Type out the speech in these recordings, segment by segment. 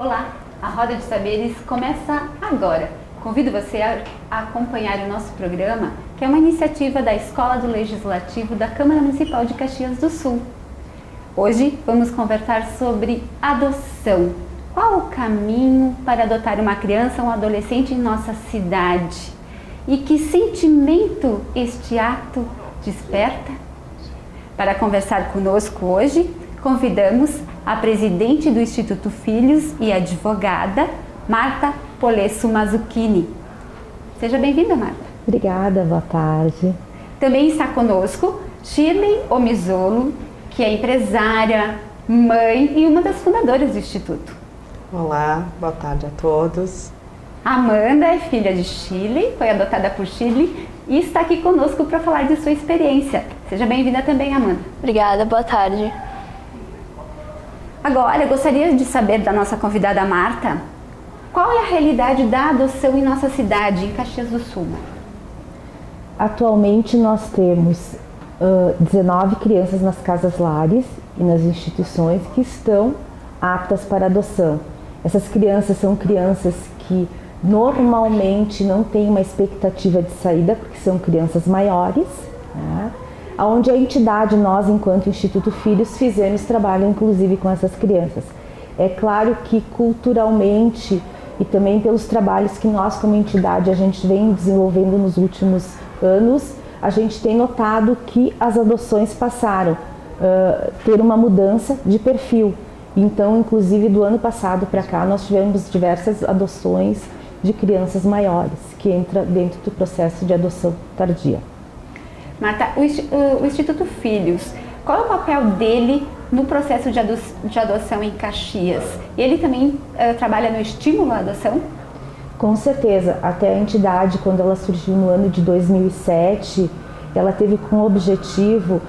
Olá, a Roda de Saberes começa agora. Convido você a acompanhar o nosso programa, que é uma iniciativa da Escola do Legislativo da Câmara Municipal de Caxias do Sul. Hoje vamos conversar sobre adoção. Qual o caminho para adotar uma criança ou um adolescente em nossa cidade? E que sentimento este ato desperta? Para conversar conosco hoje, convidamos a presidente do Instituto Filhos e advogada, Marta Polesso Mazzucchini. Seja bem-vinda, Marta. Obrigada, boa tarde. Também está conosco Shirley Omizolo, que é empresária, mãe e uma das fundadoras do Instituto. Olá, boa tarde a todos. Amanda é filha de Shirley, foi adotada por Shirley e está aqui conosco para falar de sua experiência. Seja bem-vinda também, Amanda. Obrigada, boa tarde. Agora, eu gostaria de saber da nossa convidada Marta, qual é a realidade da adoção em nossa cidade, em Caxias do Sul? Atualmente nós temos 19 crianças nas casas-lares e nas instituições que estão aptas para adoção. Essas crianças são crianças que normalmente não têm uma expectativa de saída, porque são crianças maiores, né? Onde a entidade, nós enquanto Instituto Filhos, fizemos trabalho inclusive com essas crianças. É claro que culturalmente e também pelos trabalhos que nós como entidade a gente vem desenvolvendo nos últimos anos, a gente tem notado que as adoções passaram a ter uma mudança de perfil. Então, inclusive do ano passado para cá, nós tivemos diversas adoções de crianças maiores, que entra dentro do processo de adoção tardia. Marta, o Instituto Filhos, qual é o papel dele no processo de adoção em Caxias? Ele também trabalha no estímulo à adoção? Com certeza, até a entidade, quando ela surgiu no ano de 2007, ela teve como objetivo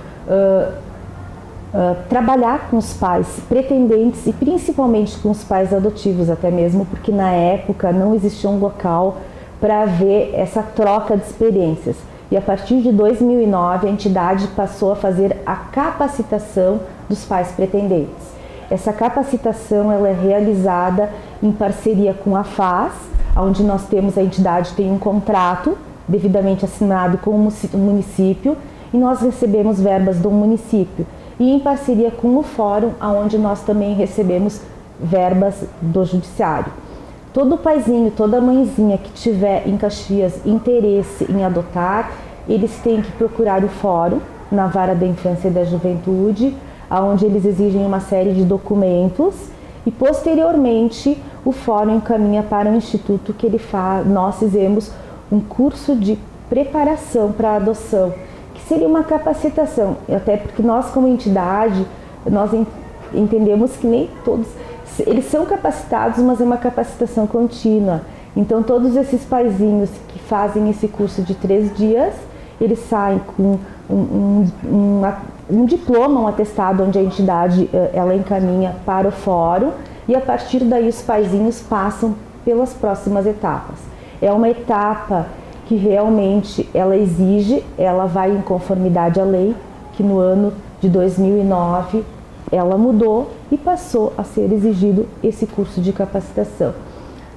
trabalhar com os pais pretendentes e principalmente com os pais adotivos, até mesmo porque na época não existia um local para haver essa troca de experiências. E a partir de 2009 a entidade passou a fazer a capacitação dos pais pretendentes. Essa capacitação ela é realizada em parceria com a FAS, onde nós temos, a entidade tem um contrato devidamente assinado com o município e nós recebemos verbas do município. E em parceria com o fórum, onde nós também recebemos verbas do judiciário. Todo paizinho, toda mãezinha que tiver em Caxias interesse em adotar, eles têm que procurar o fórum na Vara da Infância e da Juventude, onde eles exigem uma série de documentos e posteriormente o fórum encaminha para o instituto que nós fizemos um curso de preparação para a adoção, que seria uma capacitação, até porque nós como entidade, nós entendemos que nem todos, eles são capacitados, mas é uma capacitação contínua. Então todos esses paizinhos que fazem esse curso de 3 dias, eles saem com um diploma, um atestado, onde a entidade ela encaminha para o fórum e a partir daí os paizinhos passam pelas próximas etapas. É uma etapa que realmente ela exige, ela vai em conformidade à lei, que no ano de 2009 ela mudou e passou a ser exigido esse curso de capacitação.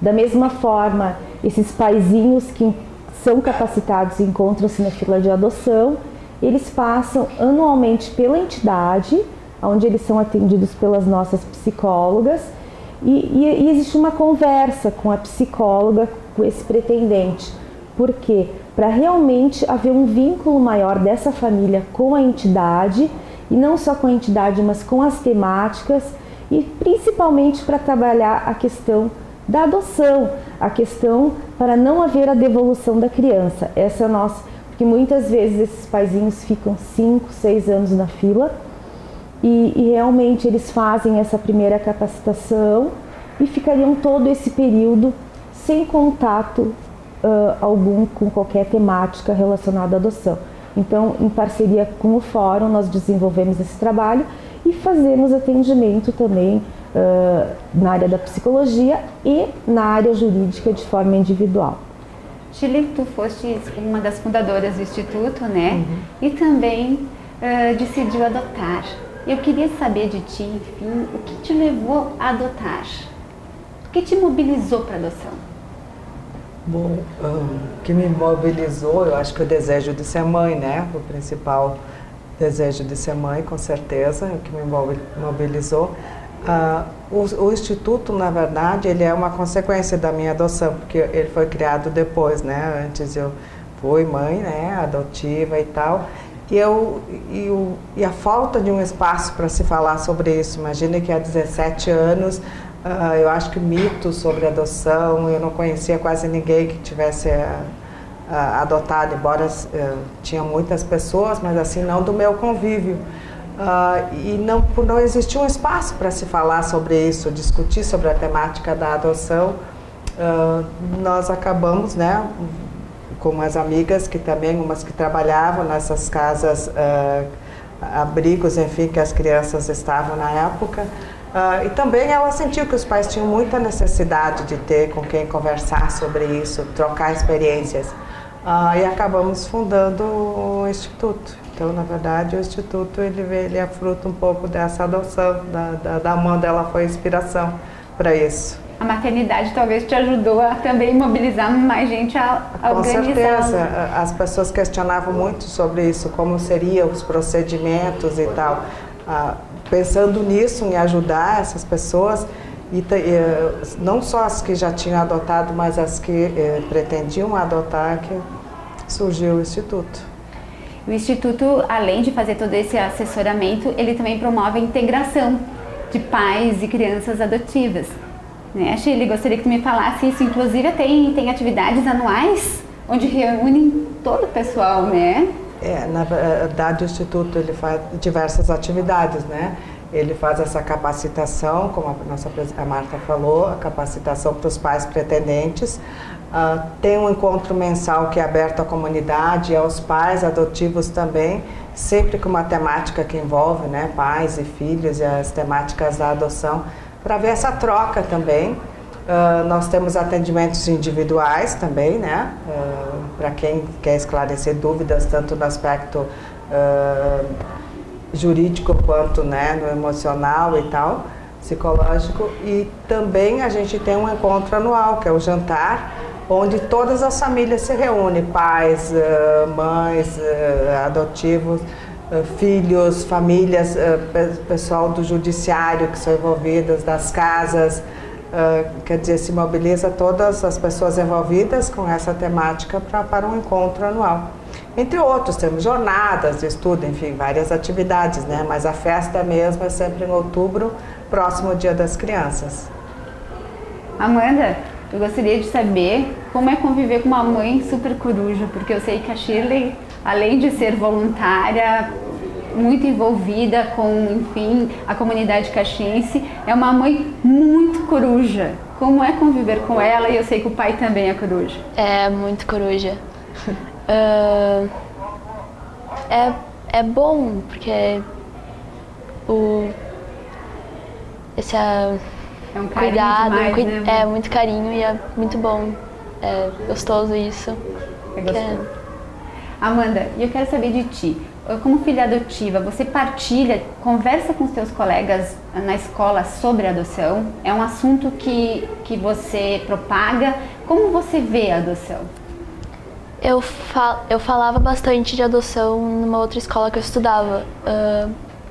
Da mesma forma, esses paizinhos que são capacitados e encontram-se na fila de adoção, eles passam anualmente pela entidade, onde eles são atendidos pelas nossas psicólogas e existe uma conversa com a psicóloga, com esse pretendente. Por quê? Para realmente haver um vínculo maior dessa família com a entidade, e não só com a entidade, mas com as temáticas e principalmente para trabalhar a questão da adoção, a questão para não haver a devolução da criança. Essa é a nossa, porque muitas vezes esses paizinhos ficam 5, 6 anos na fila e realmente eles fazem essa primeira capacitação e ficariam todo esse período sem contato algum com qualquer temática relacionada à adoção. Então, em parceria com o fórum, nós desenvolvemos esse trabalho e fazemos atendimento também na área da psicologia e na área jurídica de forma individual. Shirley, tu foste uma das fundadoras do Instituto, né? E também decidiu adotar. Eu queria saber de ti, enfim, o que te levou a adotar? O que te mobilizou para a adoção? Bom, o que me mobilizou, eu acho que o desejo de ser mãe, né? O principal desejo de ser mãe, com certeza, é o que me mobilizou. O Instituto, na verdade, ele é uma consequência da minha adoção, porque ele foi criado depois, né? Antes eu fui mãe, né? Adotiva e tal. E a falta de um espaço para se falar sobre isso. Imagina que há 17 anos, eu acho que mitos sobre adoção, eu não conhecia quase ninguém que tivesse adotado, embora tinha muitas pessoas, mas assim, não do meu convívio. E não existia um espaço para se falar sobre isso, discutir sobre a temática da adoção. Nós acabamos, né, com umas amigas que também, umas que trabalhavam nessas casas, abrigos, enfim, que as crianças estavam na época. E também ela sentiu que os pais tinham muita necessidade de ter com quem conversar sobre isso, trocar experiências. E acabamos fundando o Instituto. Então, na verdade, o Instituto ele é fruto um pouco dessa adoção, da mãe dela foi inspiração para isso. A maternidade talvez te ajudou a também mobilizar mais gente a organizar. Com certeza. As pessoas questionavam muito sobre isso, como seriam os procedimentos e tal. Pensando nisso, em ajudar essas pessoas, não só as que já tinham adotado, mas as que pretendiam adotar, que surgiu o Instituto. O Instituto, além de fazer todo esse assessoramento, ele também promove a integração de pais e crianças adotivas. Né, Shirley, gostaria que tu me falasse isso. Inclusive tem atividades anuais onde reúnem todo o pessoal, né? Na verdade, o Instituto ele faz diversas atividades, né? Ele faz essa capacitação, como a Marta falou, a capacitação para os pais pretendentes. Tem um encontro mensal que é aberto à comunidade e aos pais adotivos também, sempre com uma temática que envolve, né, pais e filhos e as temáticas da adoção, para ver essa troca também. Nós temos atendimentos individuais também, né, para quem quer esclarecer dúvidas, tanto no aspecto jurídico quanto, né, no emocional e tal, psicológico. E também a gente tem um encontro anual, que é o jantar, onde todas as famílias se reúnem, pais, mães, adotivos, filhos, famílias, pessoal do judiciário que são envolvidas, das casas, quer dizer, se mobiliza todas as pessoas envolvidas com essa temática para um encontro anual. Entre outros, temos jornadas de estudo, enfim, várias atividades, né? Mas a festa mesmo é sempre em outubro, próximo ao Dia das Crianças. Amanda, eu gostaria de saber como é conviver com uma mãe super coruja, porque eu sei que a Shirley, além de ser voluntária, muito envolvida com, enfim, a comunidade caxiense, é uma mãe muito coruja. Como é conviver com ela? E eu sei que o pai também é coruja. É muito coruja. É bom, porque esse é um carinho cuidado, demais, né? é muito carinho e é muito bom. É gostoso isso. É gostoso. Amanda, e eu quero saber de ti. Como filha adotiva, você partilha, conversa com os teus colegas na escola sobre adoção? É um assunto que você propaga? Como você vê a adoção? Eu falava bastante de adoção numa outra escola que eu estudava.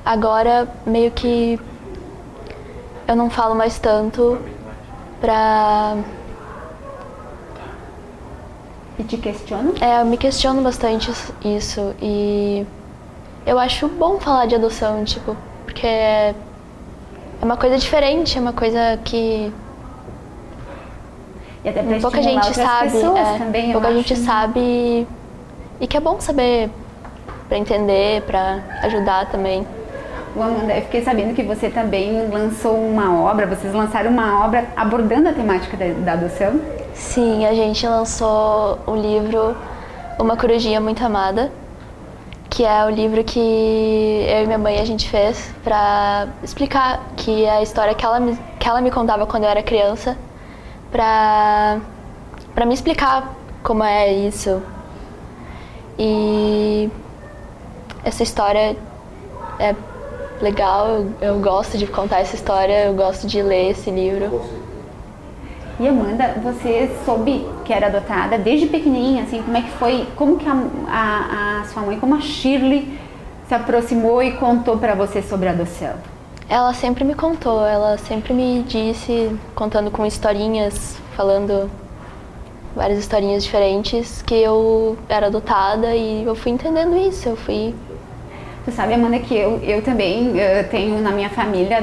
Agora, meio que eu não falo mais tanto pra... E te questionam? Eu me questiono bastante isso e eu acho bom falar de adoção, tipo, porque é uma coisa diferente, é uma coisa que e até pra pouca gente sabe, também, pouca gente sabe e que é bom saber para entender, para ajudar também. Amanda, eu fiquei sabendo que você também lançou uma obra, vocês lançaram uma obra abordando a temática da adoção? Sim, a gente lançou o livro Uma Corujinha Muito Amada, que é o livro que eu e minha mãe a gente fez para explicar que a história que ela me contava quando eu era criança, para me explicar como é isso. E essa história é legal, eu gosto de contar essa história, eu gosto de ler esse livro. E Amanda, você soube que era adotada desde pequenininha, assim, como é que foi, como que a sua mãe, como a Shirley se aproximou e contou para você sobre a adoção? Ela sempre me contou, ela sempre me disse, contando com historinhas, falando várias historinhas diferentes, que eu era adotada e eu fui entendendo isso, Tu sabe, Amanda, que eu também tenho na minha família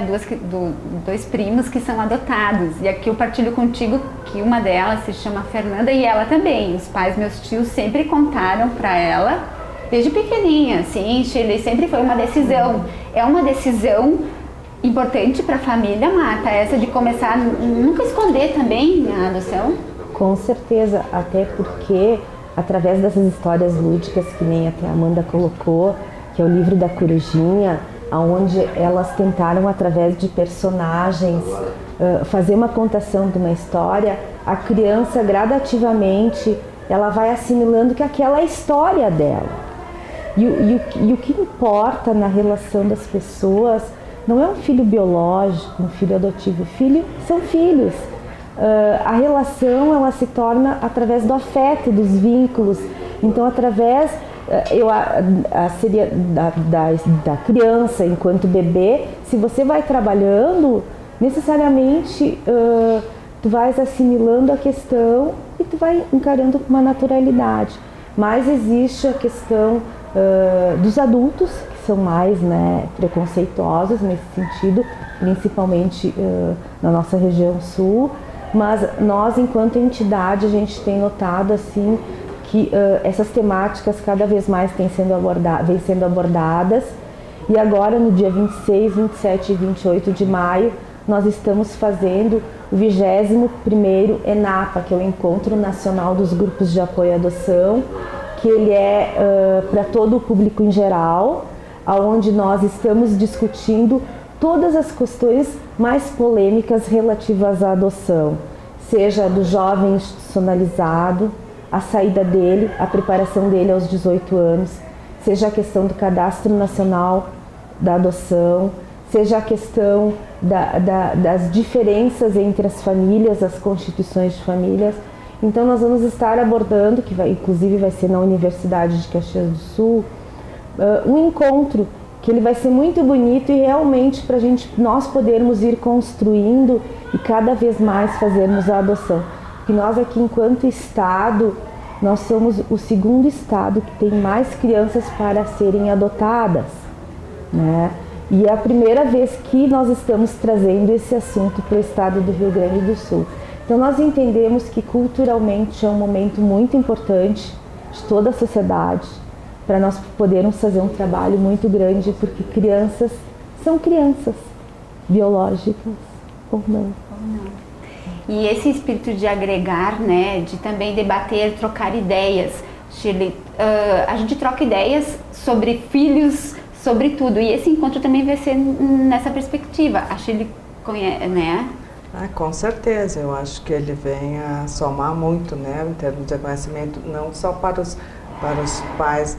dois primos que são adotados. E aqui eu partilho contigo que uma delas se chama Fernanda e ela também. Os pais, meus tios, sempre contaram para ela, desde pequenininha, assim, Shirley, sempre foi uma decisão. É uma decisão importante para a família, Marta, essa de começar a nunca esconder também a adoção? Com certeza, até porque através dessas histórias lúdicas que nem até a Amanda colocou, que é o livro da Corujinha, onde elas tentaram, através de personagens, fazer uma contação de uma história, a criança gradativamente ela vai assimilando que aquela é a história dela. E o que importa na relação das pessoas não é um filho biológico, um filho adotivo, são filhos. A relação ela se torna através do afeto, dos vínculos. Então, através seria da criança enquanto bebê, se você vai trabalhando, necessariamente tu vais assimilando a questão e tu vai encarando com uma naturalidade. Mas existe a questão dos adultos, que são mais, né, preconceituosos nesse sentido, principalmente na nossa região sul, mas nós, enquanto entidade, a gente tem notado assim que essas temáticas cada vez mais vêm sendo abordadas, e agora no dia 26, 27 e 28 de maio nós estamos fazendo o 21º ENAPA, que é o Encontro Nacional dos Grupos de Apoio à Adoção, que ele é para todo o público em geral, onde nós estamos discutindo todas as questões mais polêmicas relativas à adoção, seja do jovem institucionalizado, a saída dele, a preparação dele aos 18 anos, seja a questão do Cadastro Nacional da Adoção, seja a questão das diferenças entre as famílias, as constituições de famílias. Então nós vamos estar abordando, inclusive vai ser na Universidade de Caxias do Sul, um encontro que ele vai ser muito bonito e realmente para nós podermos ir construindo e cada vez mais fazermos a adoção. Que nós aqui, enquanto Estado, nós somos o 2º Estado que tem mais crianças para serem adotadas, né? E é a primeira vez que nós estamos trazendo esse assunto para o Estado do Rio Grande do Sul. Então nós entendemos que culturalmente é um momento muito importante de toda a sociedade, para nós podermos fazer um trabalho muito grande, porque crianças são crianças, biológicas ou não. E esse espírito de agregar, né, de também debater, trocar ideias. Shirley, a gente troca ideias sobre filhos, sobre tudo. E esse encontro também vai ser nessa perspectiva. A Shirley conhece, né? Com certeza, eu acho que ele vem a somar muito, né, em termos de conhecimento, não só para os pais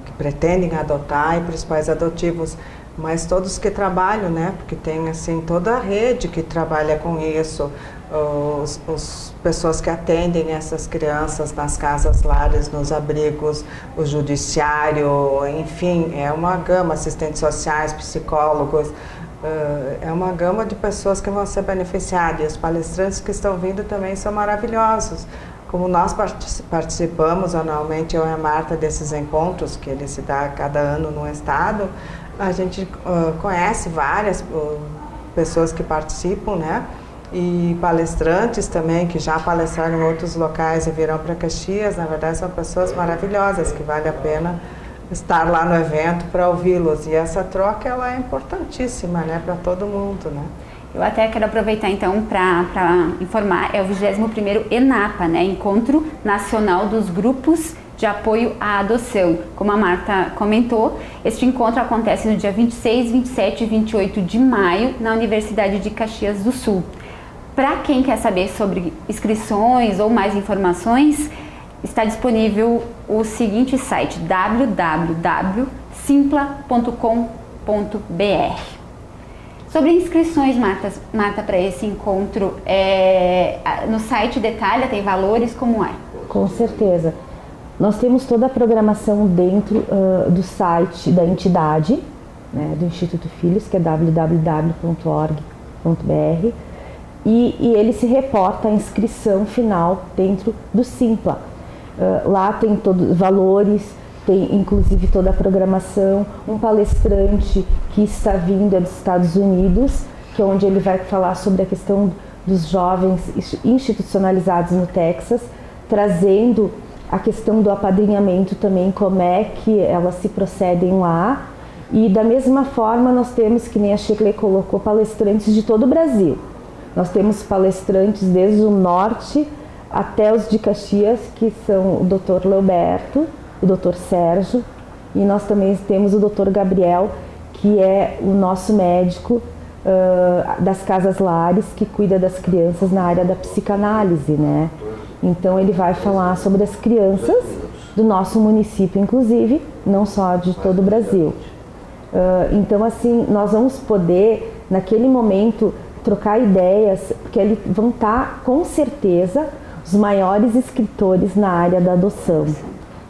que pretendem adotar e para os pais adotivos, mas todos que trabalham, né, porque tem assim toda a rede que trabalha com isso, as pessoas que atendem essas crianças nas casas lares, nos abrigos, o judiciário, enfim, é uma gama, assistentes sociais, psicólogos, é uma gama de pessoas que vão ser beneficiadas. E os palestrantes que estão vindo também são maravilhosos. Como nós participamos anualmente, eu e a Marta, desses encontros que ele se dá cada ano no estado, a gente conhece várias pessoas que participam, né? E palestrantes também, que já palestraram em outros locais e virão para Caxias. Na verdade, são pessoas maravilhosas, que vale a pena estar lá no evento para ouvi-los. E essa troca, ela é importantíssima, né, para todo mundo, né? Eu até quero aproveitar então para informar, é o 21º ENAPA, né, Encontro Nacional dos Grupos de Apoio à Adoção. Como a Marta comentou, este encontro acontece no dia 26, 27 e 28 de maio na Universidade de Caxias do Sul. Para quem quer saber sobre inscrições ou mais informações, está disponível o seguinte site, www.simpla.com.br. Sobre inscrições, Marta, para esse encontro, no site detalha, tem valores, como é? Com certeza. Nós temos toda a programação dentro do site da entidade, né, do Instituto Filhos, que é www.org.br, e ele se reporta a inscrição final dentro do Simpla. Lá tem todos os valores, tem inclusive toda a programação, um palestrante que está vindo dos Estados Unidos, que é onde ele vai falar sobre a questão dos jovens institucionalizados no Texas, trazendo a questão do apadrinhamento também, como é que elas se procedem lá. E da mesma forma nós temos, que nem a Shirley colocou, palestrantes de todo o Brasil. Nós temos palestrantes desde o norte até os de Caxias, que são o Dr. Leoberto, o Dr. Sérgio, e nós também temos o Dr. Gabriel, que é o nosso médico das Casas Lares, que cuida das crianças na área da psicanálise, né? Então ele vai falar sobre as crianças do nosso município, inclusive, não só de todo o Brasil. Então assim, nós vamos poder, naquele momento, trocar ideias, porque eles vão estar, com certeza, os maiores escritores na área da adoção,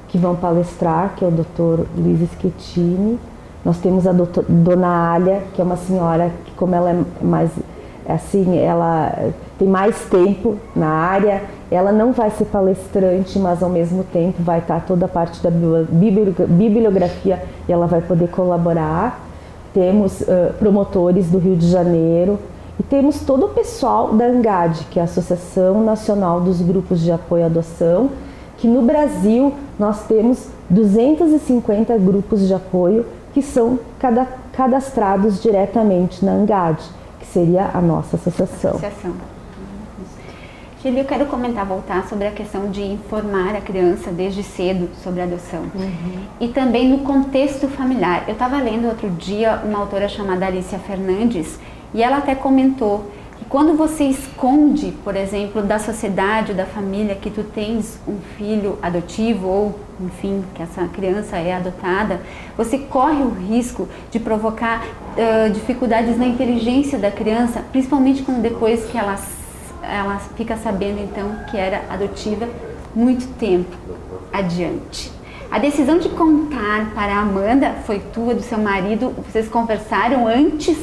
que vão palestrar, que é o Dr. Luiz Schettini. Nós temos a Dona Alia, que é uma senhora que, como ela é mais, assim, ela tem mais tempo na área, ela não vai ser palestrante, mas ao mesmo tempo vai estar toda a parte da bibliografia e ela vai poder colaborar. Temos promotores do Rio de Janeiro e temos todo o pessoal da ANGAD, que é a Associação Nacional dos Grupos de Apoio à Adoção, que no Brasil nós temos 250 grupos de apoio que são cadastrados diretamente na ANGAD, que seria a nossa associação. Gili, eu quero voltar sobre a questão de informar a criança desde cedo sobre a adoção. E também no contexto familiar. Eu estava lendo outro dia uma autora chamada Alicia Fernandes, e ela até comentou que quando você esconde, por exemplo, da sociedade, da família, que tu tens um filho adotivo ou, enfim, que essa criança é adotada, você corre o risco de provocar dificuldades na inteligência da criança, principalmente quando depois que ela fica sabendo, então, que era adotiva muito tempo adiante. A decisão de contar para a Amanda foi tua, do seu marido? Vocês conversaram antes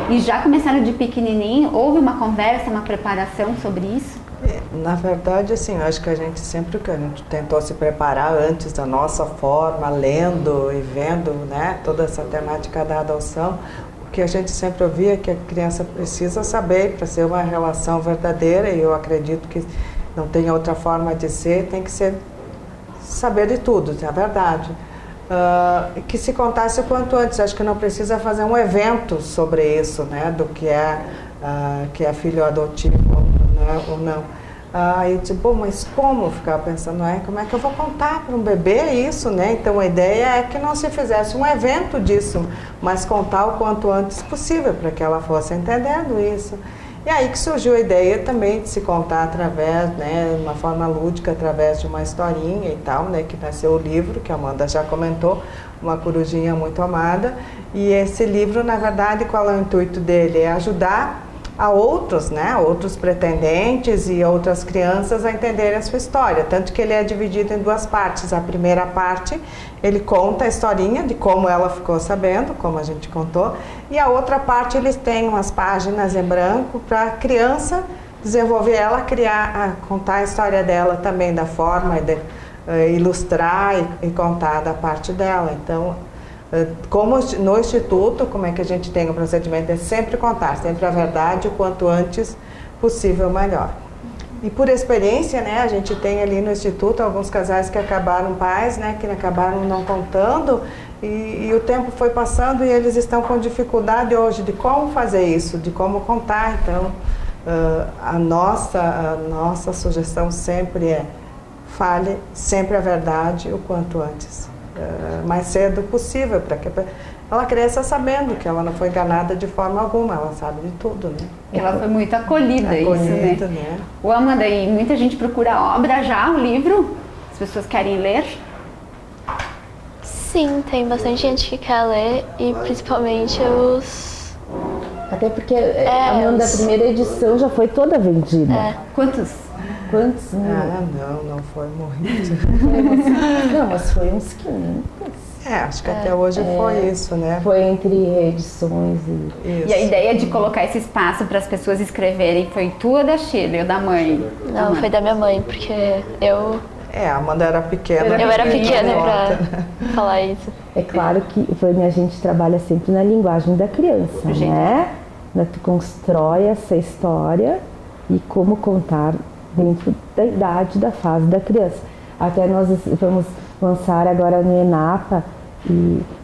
e já começaram de pequenininho? Houve uma conversa, uma preparação sobre isso? Na verdade, assim, eu acho que a gente sempre tentou se preparar antes da nossa forma, lendo e vendo, né, toda essa temática da adoção. O que a gente sempre ouvia é que a criança precisa saber para ser uma relação verdadeira, e eu acredito que não tem outra forma de ser, tem que saber de tudo, é a verdade. Que se contasse o quanto antes. Acho que não precisa fazer um evento sobre isso, né, do que é filho adotivo, né, ou não. Eu disse, bom, mas como? Ficar pensando, como é que eu vou contar para um bebê isso, né? Então a ideia é que não se fizesse um evento disso, mas contar o quanto antes possível para que ela fosse entendendo isso. E aí que surgiu a ideia também de se contar através, né, de uma forma lúdica, através de uma historinha e tal, né, que nasceu o livro, que a Amanda já comentou, Uma Corujinha Muito Amada. E esse livro, na verdade, qual é o intuito dele? É ajudar a outros, né, outros pretendentes e outras crianças a entenderem a sua história, tanto que ele é dividido em duas partes. A primeira parte, ele conta a historinha de como ela ficou sabendo, como a gente contou, e a outra parte eles têm umas páginas em branco para a criança desenvolver ela, contar a história dela também, da forma de ilustrar e contar da parte dela. Então, como no Instituto, como é que a gente tem o procedimento? É sempre contar, sempre a verdade, o quanto antes possível, melhor. E por experiência, né, a gente tem ali no Instituto alguns casais que acabaram, pais, né, que acabaram não contando, e o tempo foi passando e eles estão com dificuldade hoje de como fazer isso, de como contar. Então, a nossa sugestão sempre é: fale sempre a verdade o quanto antes. Mais cedo possível, para que ela cresça sabendo que ela não foi enganada de forma alguma, ela sabe de tudo, né? Ela foi muito acolhida, isso, né? O Amanda, e muita gente procura a obra já, o livro? As pessoas querem ler? Sim, tem bastante gente que quer ler, e principalmente Até porque a primeira edição já foi toda vendida. Quantos? Não foi muito. Não, mas foi uns 500. Acho que até hoje foi isso, né? Foi entre reedições Isso. E a ideia de colocar esse espaço para as pessoas escreverem foi tua ou da Shirley ou da mãe? Não, foi da minha mãe, porque eu... a Amanda era pequena. Eu era pequena pra falar isso. É claro que, Vânia, a gente trabalha sempre na linguagem da criança, né? Tu constrói essa história e como contar dentro da idade, da fase da criança. Até nós vamos lançar agora no ENAPA,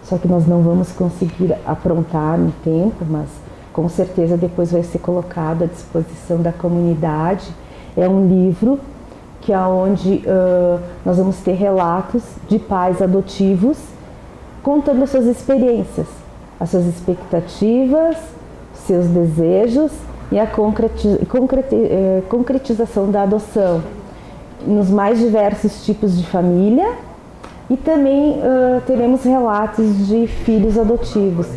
só que nós não vamos conseguir aprontar no tempo, mas com certeza depois vai ser colocado à disposição da comunidade. É um livro que é onde nós vamos ter relatos de pais adotivos contando as suas experiências, as suas expectativas, seus desejos e a concretização da adoção nos mais diversos tipos de família, e também teremos relatos de filhos adotivos.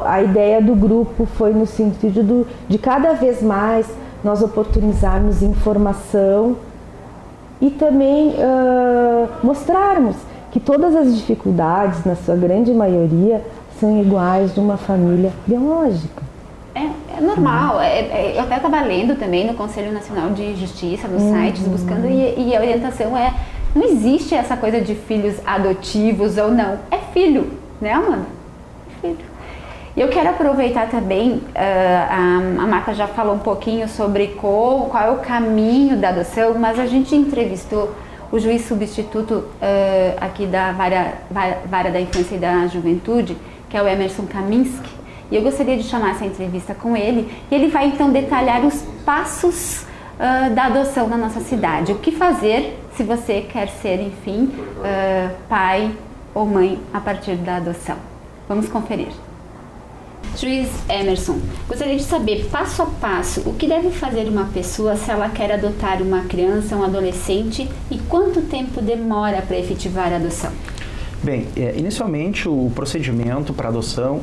A ideia do grupo foi no sentido de cada vez mais nós oportunizarmos informação e também mostrarmos que todas as dificuldades, na sua grande maioria, são iguais de uma família biológica. É normal. Eu até estava lendo também no Conselho Nacional de Justiça, nos sites, buscando, e a orientação não existe essa coisa de filhos adotivos ou não. É filho, né, Amanda? É filho. E eu quero aproveitar também, a Marta já falou um pouquinho sobre qual é o caminho da adoção, mas a gente entrevistou o juiz substituto aqui da Vara da Infância e da Juventude, que é o Emerson Kaminski, e eu gostaria de chamar essa entrevista com ele, e ele vai então detalhar os passos da adoção na nossa cidade. O que fazer se você quer ser, enfim, pai ou mãe a partir da adoção. Vamos conferir. Juiz Emerson, gostaria de saber, passo a passo, o que deve fazer uma pessoa se ela quer adotar uma criança, um adolescente, e quanto tempo demora para efetivar a adoção? Bem, inicialmente o procedimento para adoção,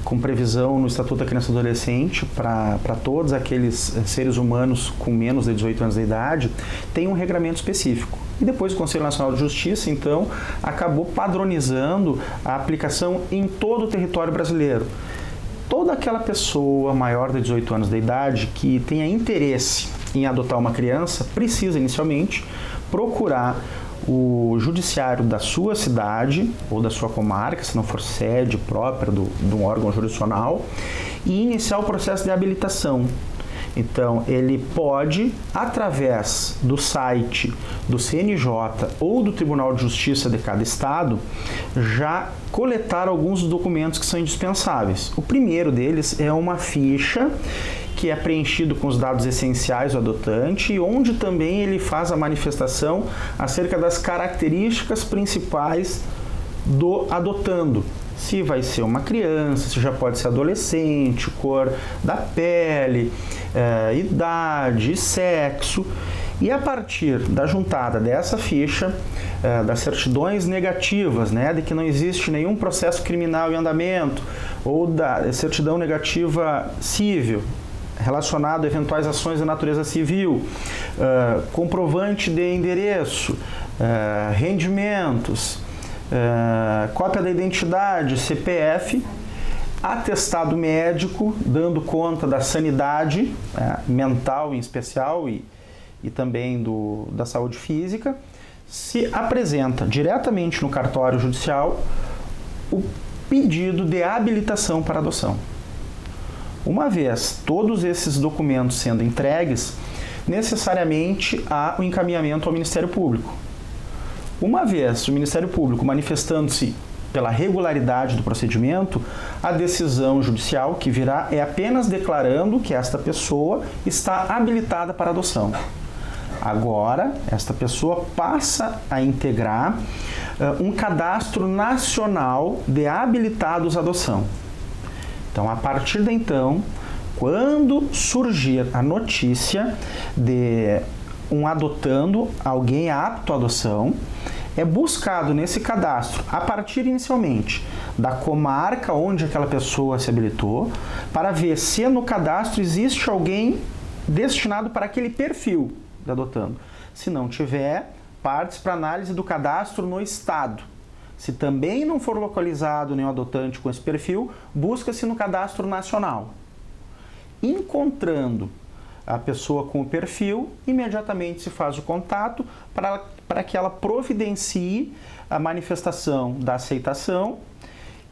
com previsão no Estatuto da Criança e do Adolescente, para todos aqueles seres humanos com menos de 18 anos de idade, tem um regramento específico. E depois o Conselho Nacional de Justiça, então, acabou padronizando a aplicação em todo o território brasileiro. Toda aquela pessoa maior de 18 anos de idade que tenha interesse em adotar uma criança precisa, inicialmente, procurar o judiciário da sua cidade ou da sua comarca, se não for sede própria de um órgão jurisdicional, e iniciar o processo de habilitação. Então, ele pode, através do site do CNJ ou do Tribunal de Justiça de cada estado, já coletar alguns documentos que são indispensáveis. O primeiro deles é uma ficha que é preenchido com os dados essenciais do adotante, e onde também ele faz a manifestação acerca das características principais do adotando. Se vai ser uma criança, se já pode ser adolescente, cor da pele, idade, sexo. E a partir da juntada dessa ficha, das certidões negativas, né, de que não existe nenhum processo criminal em andamento, ou da certidão negativa civil, relacionado a eventuais ações de natureza civil, comprovante de endereço, rendimentos, cópia da identidade, CPF, atestado médico, dando conta da sanidade mental em especial e também da saúde física, se apresenta diretamente no cartório judicial o pedido de habilitação para adoção. Uma vez todos esses documentos sendo entregues, necessariamente há o encaminhamento ao Ministério Público. Uma vez o Ministério Público manifestando-se pela regularidade do procedimento, a decisão judicial que virá é apenas declarando que esta pessoa está habilitada para adoção. Agora, esta pessoa passa a integrar um cadastro nacional de habilitados à adoção. Então, a partir de então, quando surgir a notícia de um adotando, alguém apto à adoção, é buscado nesse cadastro, a partir inicialmente da comarca onde aquela pessoa se habilitou, para ver se no cadastro existe alguém destinado para aquele perfil de adotando. Se não tiver, parte para análise do cadastro no estado. Se também não for localizado nenhum adotante com esse perfil, busca-se no cadastro nacional. Encontrando a pessoa com o perfil, imediatamente se faz o contato para que ela providencie a manifestação da aceitação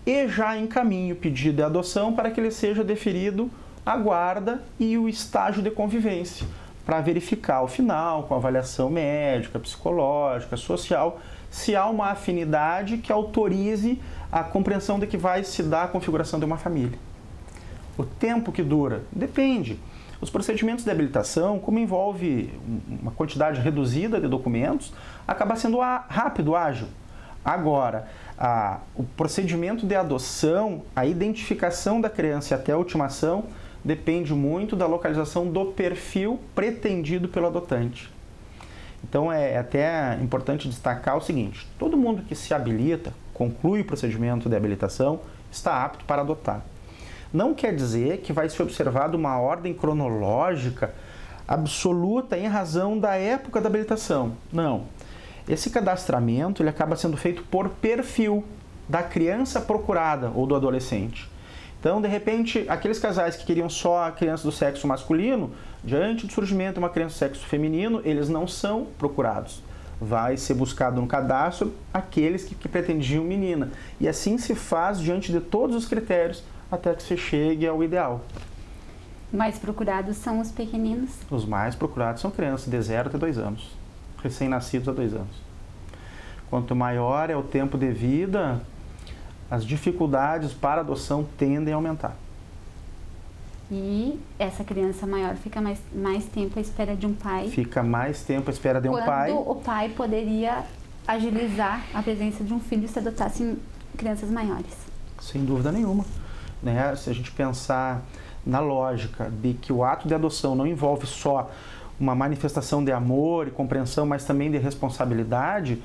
e já encaminhe o pedido de adoção para que ele seja deferido a guarda e o estágio de convivência, para verificar ao final, com avaliação médica, psicológica, social, se há uma afinidade que autorize a compreensão de que vai se dar a configuração de uma família. O tempo que dura depende. Os procedimentos de habilitação, como envolve uma quantidade reduzida de documentos, acaba sendo rápido, ágil. Agora, o procedimento de adoção, a identificação da criança e até a ultimação, depende muito da localização do perfil pretendido pelo adotante. Então é até importante destacar o seguinte: todo mundo que se habilita, conclui o procedimento de habilitação, está apto para adotar. Não quer dizer que vai ser observada uma ordem cronológica absoluta em razão da época da habilitação. Não. Esse cadastramento ele acaba sendo feito por perfil da criança procurada ou do adolescente. Então, de repente, aqueles casais que queriam só a criança do sexo masculino, diante do surgimento de uma criança do sexo feminino, eles não são procurados. Vai ser buscado no cadastro aqueles que pretendiam menina. E assim se faz diante de todos os critérios até que se chegue ao ideal. Mais procurados são os pequeninos? Os mais procurados são crianças de 0 até 2 anos, recém-nascidos a 2 anos. Quanto maior é o tempo de vida, as dificuldades para adoção tendem a aumentar. E essa criança maior fica mais tempo à espera de um pai? Fica mais tempo à espera de um pai. Quando o pai poderia agilizar a presença de um filho se adotassem crianças maiores? Sem dúvida nenhuma. Né? Se a gente pensar na lógica de que o ato de adoção não envolve só uma manifestação de amor e compreensão, mas também de responsabilidade,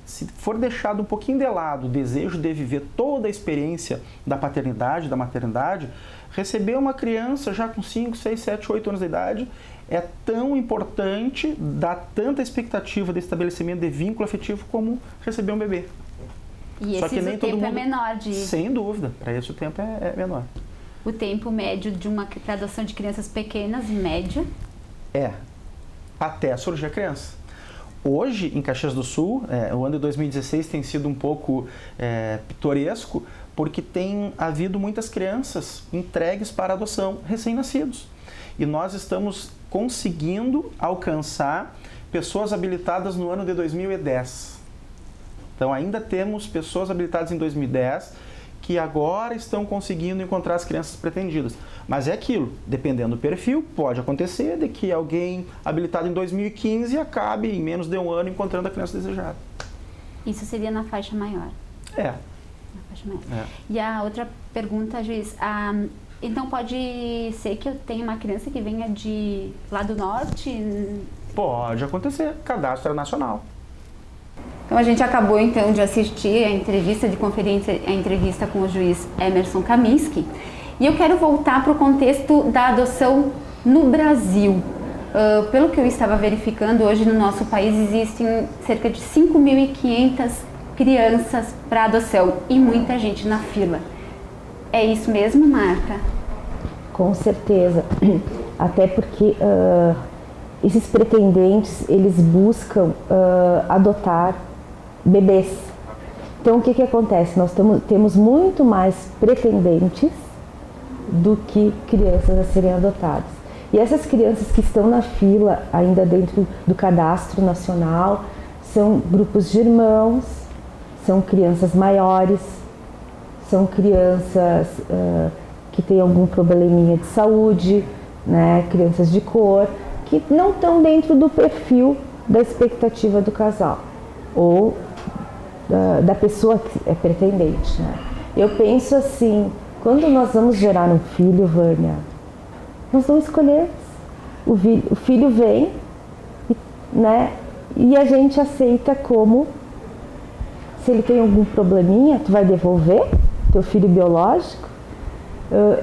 se for deixado um pouquinho de lado o desejo de viver toda a experiência da paternidade, da maternidade, receber uma criança já com 5, 6, 7, 8 anos de idade é tão importante, dá tanta expectativa de estabelecimento de vínculo afetivo como receber um bebê. E Só que nem o todo tempo mundo... é menor de... Sem dúvida, para isso o tempo é menor. O tempo médio de uma adoção de crianças pequenas, em média? Até surgir a criança. Hoje, em Caxias do Sul, o ano de 2016 tem sido um pouco pitoresco, porque tem havido muitas crianças entregues para adoção, recém-nascidos. E nós estamos conseguindo alcançar pessoas habilitadas no ano de 2010. Então, ainda temos pessoas habilitadas em 2010 que agora estão conseguindo encontrar as crianças pretendidas. Mas é aquilo, dependendo do perfil, pode acontecer de que alguém habilitado em 2015 acabe em menos de um ano encontrando a criança desejada. Isso seria na faixa maior? Na faixa maior. E a outra pergunta, juiz, então pode ser que eu tenha uma criança que venha de lá do norte? Pode acontecer, cadastro nacional. Então a gente acabou então de assistir a entrevista de conferência, a entrevista com o juiz Emerson Kaminski, e eu quero voltar para o contexto da adoção no Brasil. Pelo que eu estava verificando, hoje no nosso país existem cerca de 5.500 crianças para adoção e muita gente na fila. É isso mesmo, Marta? Com certeza, até porque esses pretendentes, eles buscam adotar bebês. Então, o que acontece? Nós temos muito mais pretendentes do que crianças a serem adotadas. E essas crianças que estão na fila, ainda dentro do cadastro nacional, são grupos de irmãos, são crianças maiores, são crianças que têm algum probleminha de saúde, né? Crianças de cor, que não estão dentro do perfil da expectativa do casal ou da pessoa que é pretendente, né? Eu penso assim, quando nós vamos gerar um filho, Vânia, nós não escolhemos. O filho vem, né? e a gente aceita como, se ele tem algum probleminha, tu vai devolver teu filho biológico.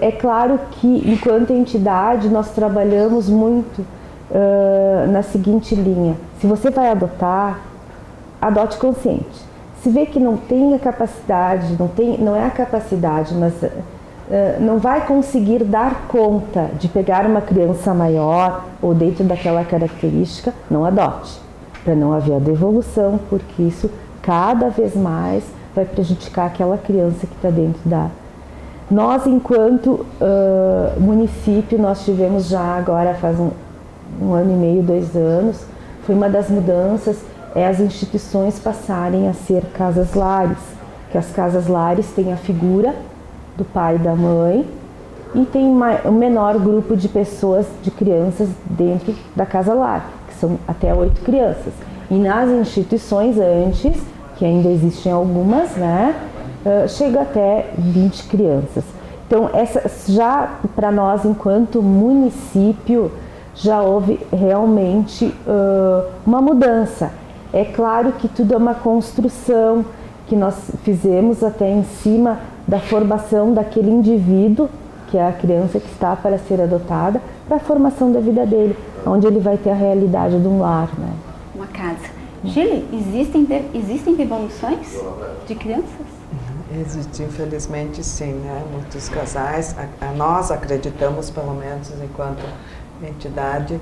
É claro que, enquanto entidade, nós trabalhamos muito na seguinte linha: se você vai adotar, adote consciente. Se vê que não tem a capacidade, não é a capacidade, mas não vai conseguir dar conta de pegar uma criança maior ou dentro daquela característica, não adote, para não haver a devolução, porque isso cada vez mais vai prejudicar aquela criança que está dentro da... Nós, enquanto município, nós tivemos já agora faz um ano e meio, 2 anos, foi uma das mudanças, as instituições passarem a ser casas-lares, que as casas-lares têm a figura do pai e da mãe e tem um menor grupo de pessoas, de crianças dentro da casa-lar, que são até 8 crianças. E nas instituições antes, que ainda existem algumas, né, chega até 20 crianças. Então, já para nós, enquanto município, já houve realmente uma mudança. É claro que tudo é uma construção que nós fizemos até em cima da formação daquele indivíduo, que é a criança que está para ser adotada, para a formação da vida dele, onde ele vai ter a realidade de um lar, né? Uma casa. Gili, existem devoluções de crianças? Existe, infelizmente, sim, né? Muitos casais, nós acreditamos, pelo menos enquanto entidade,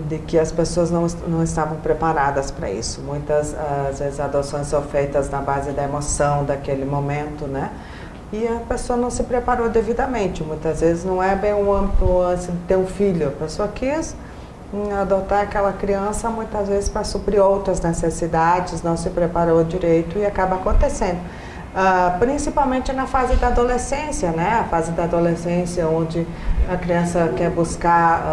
de que as pessoas não estavam preparadas para isso. Muitas, às vezes, adoções são feitas na base da emoção daquele momento, né? E a pessoa não se preparou devidamente. Muitas vezes não é bem o lance de ter um filho. A pessoa quis adotar aquela criança, muitas vezes para suprir outras necessidades, não se preparou direito e acaba acontecendo. Principalmente na fase da adolescência, né? A fase da adolescência onde a criança quer buscar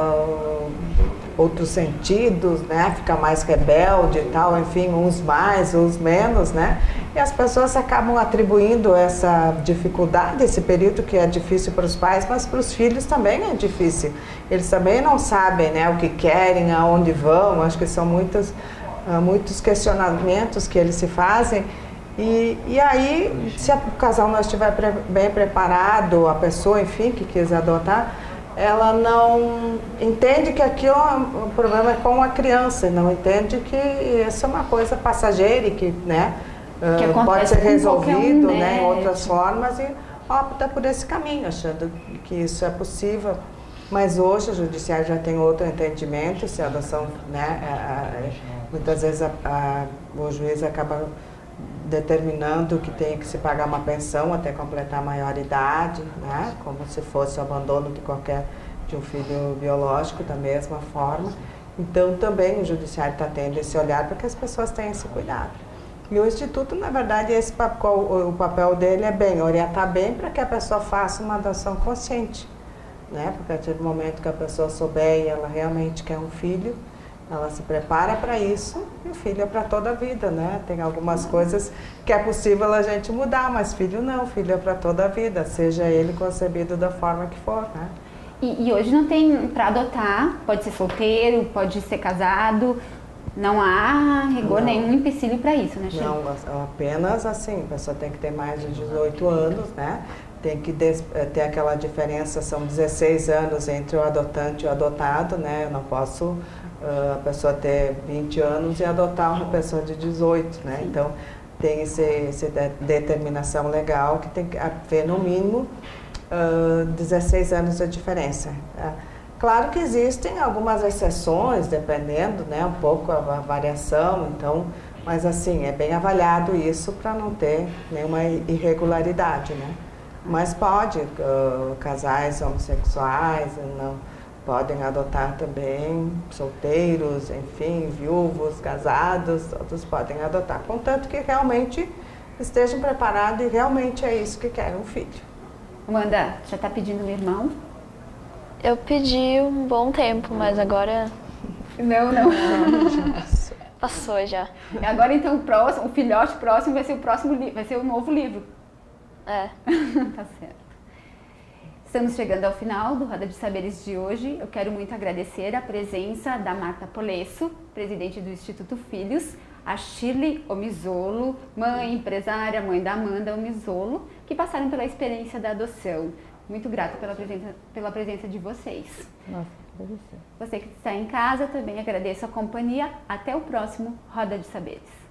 outros sentidos, né? Fica mais rebelde e tal, enfim, uns mais, uns menos, né? E as pessoas acabam atribuindo essa dificuldade, esse período que é difícil para os pais, mas para os filhos também é difícil. Eles também não sabem, né, o que querem, aonde vão. Acho que são muitos questionamentos que eles se fazem. E aí, se o casal não estiver bem preparado, a pessoa, enfim, que quis adotar, ela não entende que aquilo, o problema é com a criança, não entende que isso é uma coisa passageira e que, né, pode ser resolvido, né, em outras formas, e opta por esse caminho, achando que isso é possível. Mas hoje o judiciário já tem outro entendimento, se a adoção, né, muitas vezes o juiz acaba determinando que tem que se pagar uma pensão até completar a maioridade, né? Como se fosse o abandono de um filho biológico, da mesma forma. Então, também o judiciário está tendo esse olhar para que as pessoas tenham esse cuidado. E o Instituto, na verdade, o papel dele é orientar bem para que a pessoa faça uma adoção consciente, né? Porque a partir do momento que a pessoa souber e ela realmente quer um filho, ela se prepara para isso e o filho é para toda a vida, né? Tem algumas coisas que é possível a gente mudar, mas filho não, filho é para toda a vida, seja ele concebido da forma que for, né? E hoje não tem, para adotar, pode ser solteiro, pode ser casado, não há rigor nenhum empecilho para isso, né, Chico? Não, apenas assim, a pessoa tem que ter mais de 18 anos, né? Tem que ter aquela diferença, são 16 anos entre o adotante e o adotado, né? Eu não posso a pessoa ter 20 anos e adotar uma pessoa de 18, né? Sim. Então, tem essa determinação legal que tem que haver no mínimo 16 anos de diferença. Claro que existem algumas exceções, dependendo, né, um pouco a variação, então, mas assim, é bem avaliado isso para não ter nenhuma irregularidade, né? Mas pode, casais homossexuais não podem adotar também, solteiros, enfim, viúvos, casados, todos podem adotar, contanto que realmente estejam preparados e realmente é isso que querem, um filho. Amanda, já está pedindo um irmão? Eu pedi um bom tempo, mas agora... Não. Passou já. Agora então o filhote próximo vai ser o novo livro. É. Tá certo. Estamos chegando ao final do Roda de Saberes de hoje. Eu quero muito agradecer a presença da Marta Polesso, presidente do Instituto Filhos, a Shirley Omizolo, mãe empresária, mãe da Amanda Omizolo, que passaram pela experiência da adoção. Muito grata pela presença de vocês. Nossa, agradecer. Você que está em casa, também agradeço a companhia. Até o próximo Roda de Saberes.